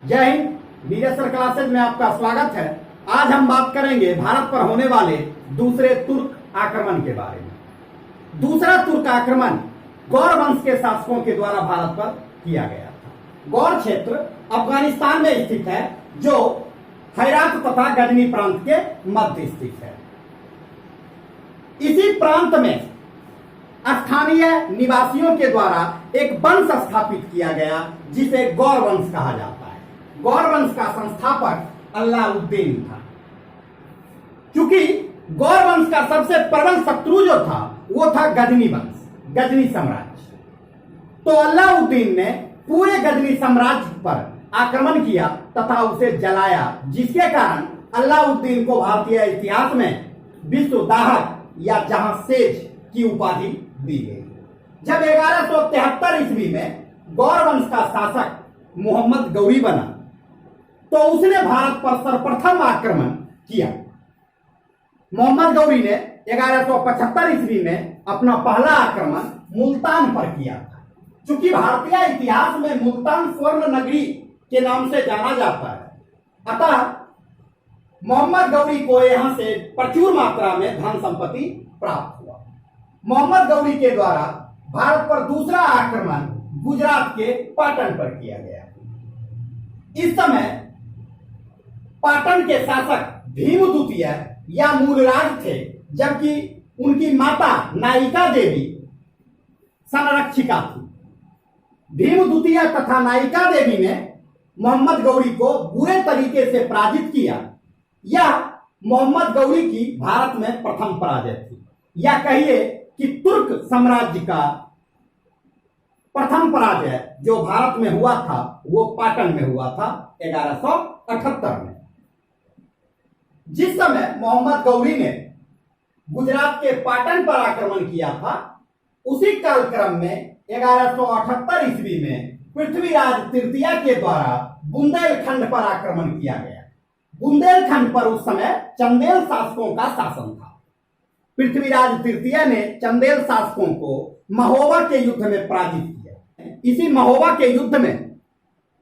जय हिंद। वीरेश्वर क्लासेज में आपका स्वागत है। आज हम बात करेंगे भारत पर होने वाले दूसरे तुर्क आक्रमण के बारे में। दूसरा तुर्क आक्रमण गौर वंश के शासकों के द्वारा भारत पर किया गया था। गौर क्षेत्र अफगानिस्तान में स्थित है, जो हेरात तथा गजनी प्रांत के मध्य स्थित है। इसी प्रांत में स्थानीय निवासियों के द्वारा एक वंश स्थापित किया गया, जिसे गौर वंश कहा जाता है। गौर वंश का संस्थापक अलाउद्दीन था। क्योंकि गौर वंश का सबसे प्रबल शत्रु जो था वो था गजनी वंश, गजनी साम्राज्य। तो अलाउद्दीन ने पूरे गजनी साम्राज्य पर आक्रमण किया तथा उसे जलाया, जिसके कारण अलाउद्दीन को भारतीय इतिहास में विश्व दाहक या जहांसेज की उपाधि दी गई। जब 1173 ईस्वी में गौर वंश का शासक मोहम्मद गौरी बना, तो उसने भारत पर सर्वप्रथम आक्रमण किया। मोहम्मद गौरी ने 1175 ईस्वी में अपना पहला आक्रमण मुल्तान पर किया था। चूंकि भारतीय इतिहास में मुल्तान स्वर्ण नगरी के नाम से जाना जाता है, अतः मोहम्मद गौरी को यहां से प्रचुर मात्रा में धन संपत्ति प्राप्त हुआ। मोहम्मद गौरी के द्वारा भारत पर दूसरा आक्रमण गुजरात के पाटन पर किया गया। इस समय पाटन के शासक भीम द्वितीय या मूलराज थे, जबकि उनकी माता नायिका देवी संरक्षिका थी। भीम द्वितीय तथा नायिका देवी ने मोहम्मद गौरी को बुरे तरीके से पराजित किया। यह मोहम्मद गौरी की भारत में प्रथम पराजय थी, या कहिए कि तुर्क साम्राज्य का प्रथम पराजय जो भारत में हुआ था वो पाटन में हुआ था 1178 में। जिस समय मोहम्मद गौरी ने गुजरात के पाटन पर आक्रमण किया था, उसी कालक्रम में 1178 ईस्वी में पृथ्वीराज तृतीय के द्वारा बुंदेलखंड पर आक्रमण किया गया। बुंदेलखंड पर उस समय चंदेल शासकों का शासन था। पृथ्वीराज तृतीय ने चंदेल शासकों को महोबा के युद्ध में पराजित किया। इसी महोबा के युद्ध में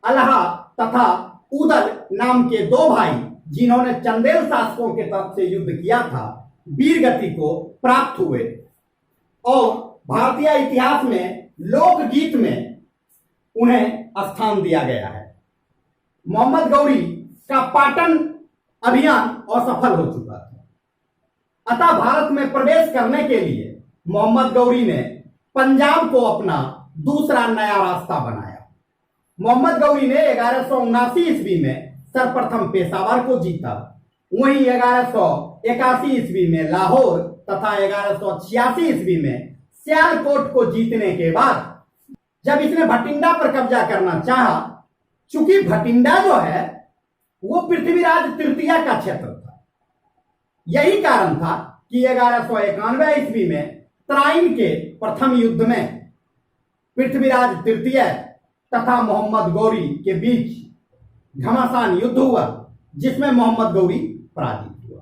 अल्लाह तथा उदल नाम के दो भाई, जिन्होंने चंदेल शासकों के तरफ से युद्ध किया था, वीरगति को प्राप्त हुए और भारतीय इतिहास में लोकगीत में उन्हें स्थान दिया गया है। मोहम्मद गौरी का पाटन अभियान असफल हो चुका था। अतः भारत में प्रवेश करने के लिए मोहम्मद गौरी ने पंजाब को अपना दूसरा नया रास्ता बनाया। मोहम्मद गौरी ने 1179 ईस्वी में सर्वप्रथम पेशावर को जीता। वहीं 1181 ईस्वी में लाहौर तथा 1186 ईस्वी में सियालकोट को जीतने के बाद जब इसने भटिंडा पर कब्जा करना चाहा, चूंकि भटिंडा जो है वो पृथ्वीराज तृतीय का क्षेत्र था, यही कारण था कि 1191 ईस्वी में तराइन के प्रथम युद्ध में पृथ्वीराज तृतीय तथा मोहम्मद गौरी के बीच घमासान युद्ध हुआ, जिसमें मोहम्मद गौरी पराजित हुआ।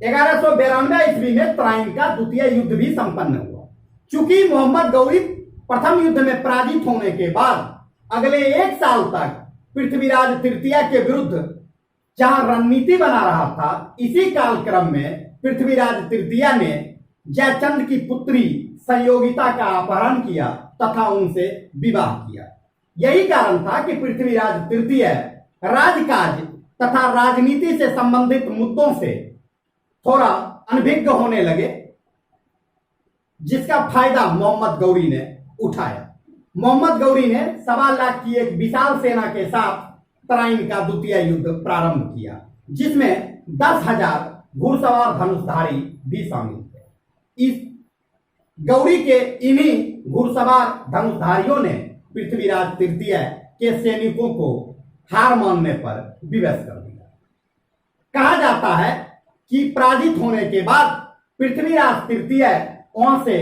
1192 ईस्वी में तराइन का द्वितीय युद्ध भी संपन्न हुआ। चूंकि मोहम्मद गौरी प्रथम युद्ध में पराजित होने के बाद अगले एक साल तक पृथ्वीराज तृतीय के विरुद्ध जहां रणनीति बना रहा था, इसी कालक्रम में पृथ्वीराज तृतीय ने जयचंद की पुत्री संयोगिता का अपहरण किया तथा उनसे विवाह किया। यही कारण था कि पृथ्वीराज तृतीय राजकाज तथा राजनीति से संबंधित मुद्दों से थोड़ा अनभिज्ञ होने लगे, जिसका फायदा मोहम्मद गौरी ने उठाया। मोहम्मद गौरी ने 1.25 लाख की एक विशाल सेना के साथ तराइन का द्वितीय युद्ध प्रारंभ किया, जिसमें 10,000 घुड़सवार धनुषधारी भी शामिल थे। इस गौरी के इन्हीं घुड़सवार धनुषधारियों ने पृथ्वीराज तृतीय के सैनिकों को हार मानने पर विवश कर दिया। कहा जाता है कि पराजित होने के बाद पृथ्वीराज तृतीय वहां से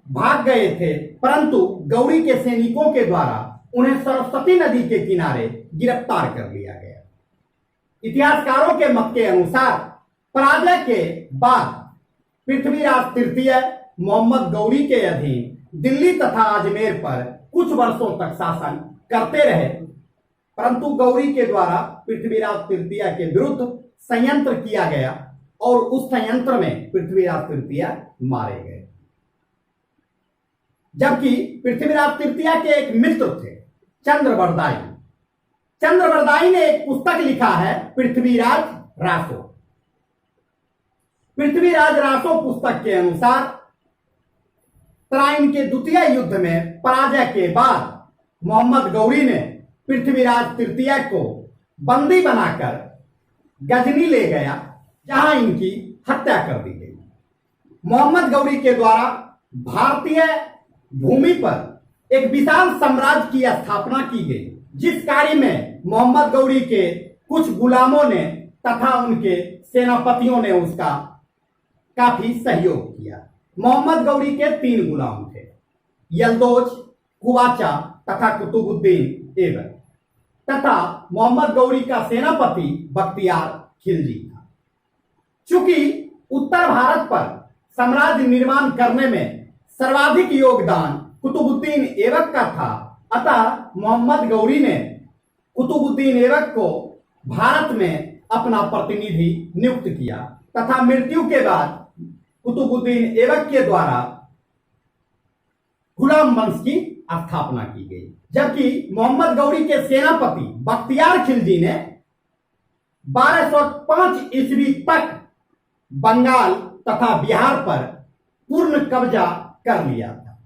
भाग गए थे, परंतु गौरी के सैनिकों के द्वारा उन्हें सरस्वती नदी के किनारे गिरफ्तार कर लिया गया। इतिहासकारों के मत के अनुसार पराजय के बाद पृथ्वीराज तृतीय मोहम्मद गौरी के अधीन दिल्ली तथा अजमेर पर कुछ वर्षों तक शासन करते रहे। परंतु गौरी के द्वारा पृथ्वीराज तृतीया के विरुद्ध संयंत्र किया गया और उस संयंत्र में पृथ्वीराज तृतीया मारे गए। जबकि पृथ्वीराज तृतीया के एक मित्र थे चंद्रवरदाई। चंद्रवरदाई ने एक पुस्तक लिखा है पृथ्वीराज रासो। पृथ्वीराज रासो पुस्तक के अनुसार तराइन के द्वितीय युद्ध में पराजय के बाद मोहम्मद गौरी ने पृथ्वीराज तृतीया को बंदी बनाकर गजनी ले गया, जहां इनकी हत्या कर दी गई। मोहम्मद गौरी के द्वारा भारतीय भूमि पर एक विशाल साम्राज्य की स्थापना की गई, जिस कार्य में मोहम्मद गौरी के कुछ गुलामों ने तथा उनके सेनापतियों ने उसका काफी सहयोग किया। मोहम्मद गौरी के 3 गुलाम थे, यल्दोज, कुवाचा तथा कुतुबुद्दीन ऐबक, तथा मोहम्मद गौरी का सेनापति बख्तियार खिलजी था। चूंकि उत्तर भारत पर साम्राज्य निर्माण करने में सर्वाधिक योगदान कुतुबुद्दीन ऐबक का था, अतः मोहम्मद गौरी ने कुतुबुद्दीन ऐबक को भारत में अपना प्रतिनिधि नियुक्त किया तथा मृत्यु के बाद कुतुबुद्दीन ऐबक के द्वारा गुलाम वंश की स्थापना की गई। जबकि मोहम्मद गौरी के सेनापति बख्तियार खिलजी ने 1205 ईस्वी तक बंगाल तथा बिहार पर पूर्ण कब्जा कर लिया था।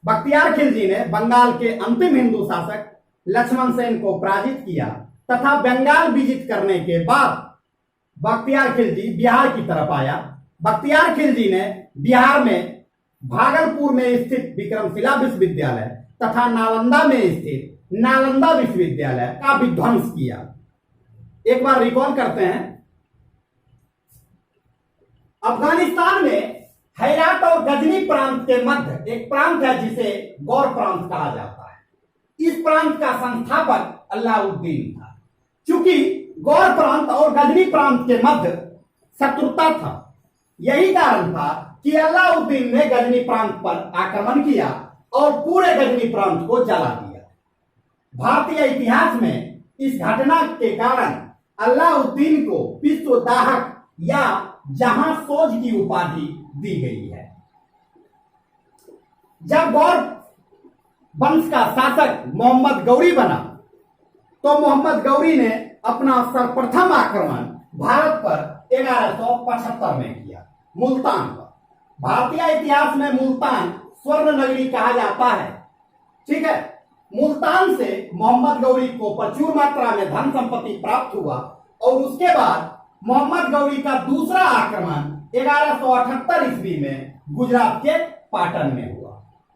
बख्तियार खिलजी ने बंगाल के अंतिम हिंदू शासक लक्ष्मण सेन को पराजित किया तथा बंगाल विजित करने के बाद बख्तियार खिलजी बिहार की तरफ आया। बख्तियार खिलजी ने बिहार में भागलपुर में स्थित विक्रमशिला विश्वविद्यालय तथा नालंदा में स्थित नालंदा विश्वविद्यालय का विध्वंस किया। एक बार रिकॉल करते हैं, अफगानिस्तान में हेरात और गजनी प्रांत के मध्य एक प्रांत है जिसे गौर प्रांत कहा जाता है। इस प्रांत का संस्थापक अलाउद्दीन था। चूंकि गौर प्रांत और गजनी प्रांत के मध्य शत्रुता था, यही कारण था कि अलाउद्दीन ने गजनी प्रांत पर आक्रमण किया और पूरे गजनी प्रांत को जला दिया। भारतीय इतिहास में इस घटना के कारण अलाउद्दीन को विश्वदाहक या जहां सोज की उपाधि दी गई है। जब गौर वंश का शासक मोहम्मद गौरी बना तो मोहम्मद गौरी ने अपना सर्वप्रथम आक्रमण भारत पर 1175 में किया, मुल्तान पर। भारतीय इतिहास में मुल्तान स्वर्ण नगरी कहा जाता है। ठीक है, मुल्तान से मोहम्मद गौरी को प्रचुर मात्रा में धन संपत्ति प्राप्त हुआ और उसके बाद मोहम्मद गौरी का दूसरा आक्रमण 1178 ईस्वी में गुजरात के पाटन में हुआ।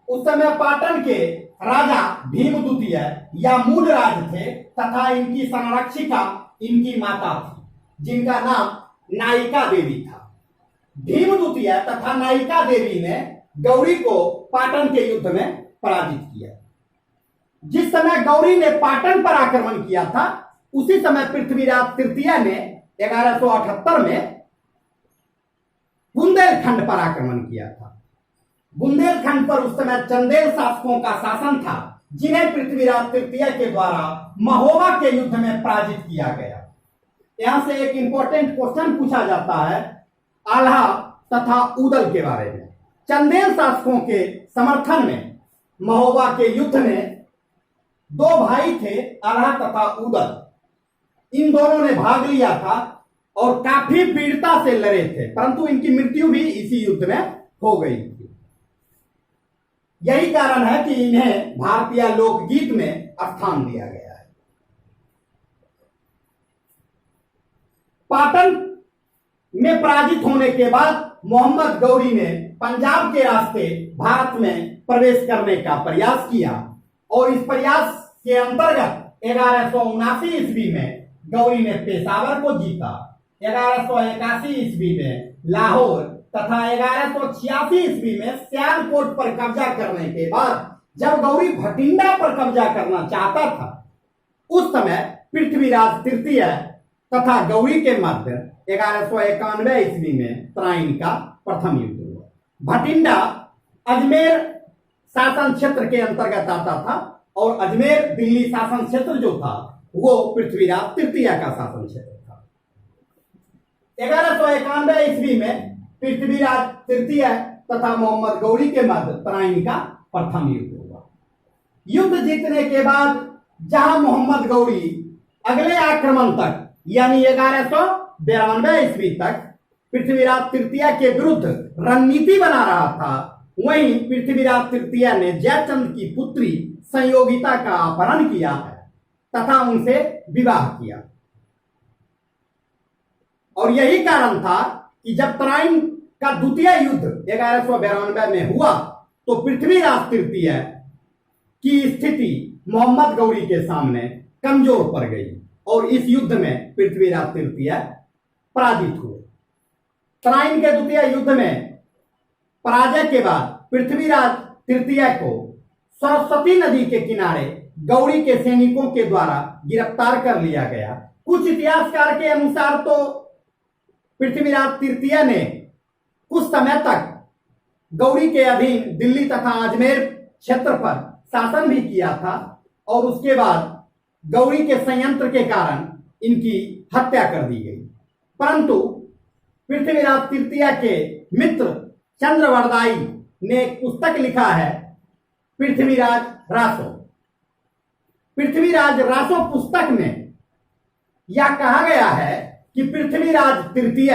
उस समय पाटन के राजा भीम द्वितीय या मूल राज थे तथा इनकी संरक्षिका इनकी माता थी, जिनका नाम नायिका देवी था। भीम द्वितीय तथा नायिका देवी ने गौरी को पाटन के युद्ध में पराजित किया। जिस समय गौरी ने पाटन पर आक्रमण किया था, उसी समय पृथ्वीराज तृतीय ने 1178 में बुंदेलखंड पर आक्रमण किया था। बुंदेलखंड पर उस समय चंदेल शासकों का शासन था, जिन्हें पृथ्वीराज तृतीय के द्वारा महोबा के युद्ध में पराजित किया गया। यहां से एक इंपॉर्टेंट क्वेश्चन पूछा जाता है आल्हा तथा उदल के बारे में। चंदेल शासकों के समर्थन में महोबा के युद्ध में 2 भाई थे, आल्हा तथा उदल। इन दोनों ने भाग लिया था और काफी वीरता से लड़े थे, परंतु इनकी मृत्यु भी इसी युद्ध में हो गई थी। यही कारण है कि इन्हें भारतीय लोकगीत में स्थान दिया गया है। पाटन में पराजित होने के बाद मोहम्मद गौरी ने पंजाब के रास्ते भारत में प्रवेश करने का प्रयास किया और इस प्रयास के अंतर्गत 1179 ईस्वी में गौरी ने पेशावर को जीता। 1181 ईस्वी में लाहौर तथा 1186 ईस्वी में सियालकोट पर कब्जा करने के बाद जब गौरी भटिंडा पर कब्जा करना चाहता था, उस समय पृथ्वीराज तृतीय तथा गौरी के मध्य 1191 ईस्वी में तराइन का प्रथम युद्ध हुआ। भटिंडा अजमेर शासन क्षेत्र के अंतर्गत आता था और अजमेर दिल्ली शासन क्षेत्र जो था वो पृथ्वीराज तृतीय का शासन क्षेत्र था। 1191 ईस्वी में पृथ्वीराज तृतीय तथा मोहम्मद गौरी के मध्य तराइन का प्रथम युद्ध हुआ। युद्ध जीतने के बाद जहां मोहम्मद गौरी अगले आक्रमण तक यानी 1192 ईस्वी तक पृथ्वीराज तृतीय के विरुद्ध रणनीति बना रहा था, वहीं पृथ्वीराज तृतीय ने जयचंद की पुत्री संयोगिता का अपहरण किया है तथा उनसे विवाह किया। और यही कारण था कि जब तराइन का द्वितीय युद्ध 1192 में हुआ तो पृथ्वीराज तृतीय की स्थिति मोहम्मद गौरी के सामने कमजोर पड़ गई और इस युद्ध में पृथ्वीराज तृतीय पराजित हुए। तराइन के द्वितीय युद्ध में पराजय के बाद पृथ्वीराज तृतीय को सरस्वती नदी के किनारे गौरी के सैनिकों के द्वारा गिरफ्तार कर लिया गया। कुछ इतिहासकार के अनुसार तो पृथ्वीराज तृतीय ने कुछ समय तक गौरी के अधीन दिल्ली तथा अजमेर क्षेत्र पर शासन भी किया था और उसके बाद गौरी के संयंत्र के कारण इनकी हत्या कर दी गई। परंतु पृथ्वीराज तृतीय के मित्र चंद्रवरदाई ने एक पुस्तक लिखा है, पृथ्वीराज रासो। पृथ्वीराज रासो पुस्तक में यह कहा गया है कि पृथ्वीराज तृतीय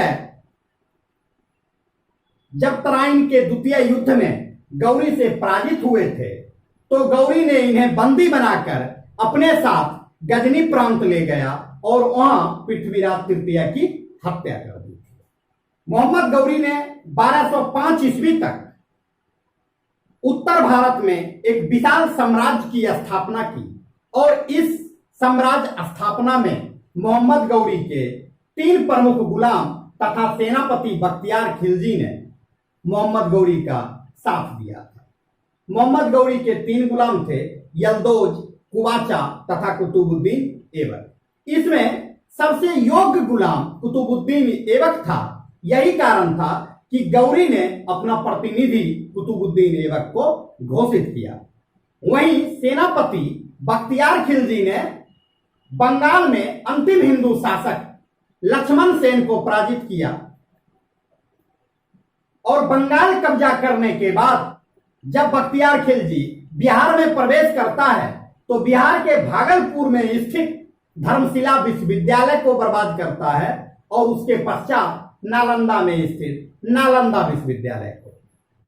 जब तराइन के द्वितीय युद्ध में गौरी से पराजित हुए थे तो गौरी ने इन्हें बंदी बनाकर अपने साथ गजनी प्रांत ले गया और वहां पृथ्वीराज तृतीय की हत्या कर दी थी। मोहम्मद गौरी ने 1205 ईस्वी तक उत्तर भारत में एक विशाल साम्राज्य की स्थापना की और इस साम्राज्य स्थापना में मोहम्मद गौरी के 3 प्रमुख गुलाम तथा सेनापति बख्तियार खिलजी ने मोहम्मद गौरी का साथ दिया था। मोहम्मद गौरी के 3 गुलाम थे, यलदौज, कुवाचा तथा कुतुबुद्दीन ऐबक। इसमें सबसे योग्य गुलाम कुतुबुद्दीन ऐबक था। यही कारण था कि गौरी ने अपना प्रतिनिधि कुतुबुद्दीन ऐबक को घोषित किया। वहीं सेनापति बख्तियार खिलजी ने बंगाल में अंतिम हिंदू शासक लक्ष्मण सेन को पराजित किया और बंगाल कब्जा करने के बाद जब बख्तियार खिलजी बिहार में प्रवेश करता है तो बिहार के भागलपुर में स्थित धर्मशिला विश्वविद्यालय को बर्बाद करता है और उसके पश्चात नालंदा में स्थित नालंदा विश्वविद्यालय को।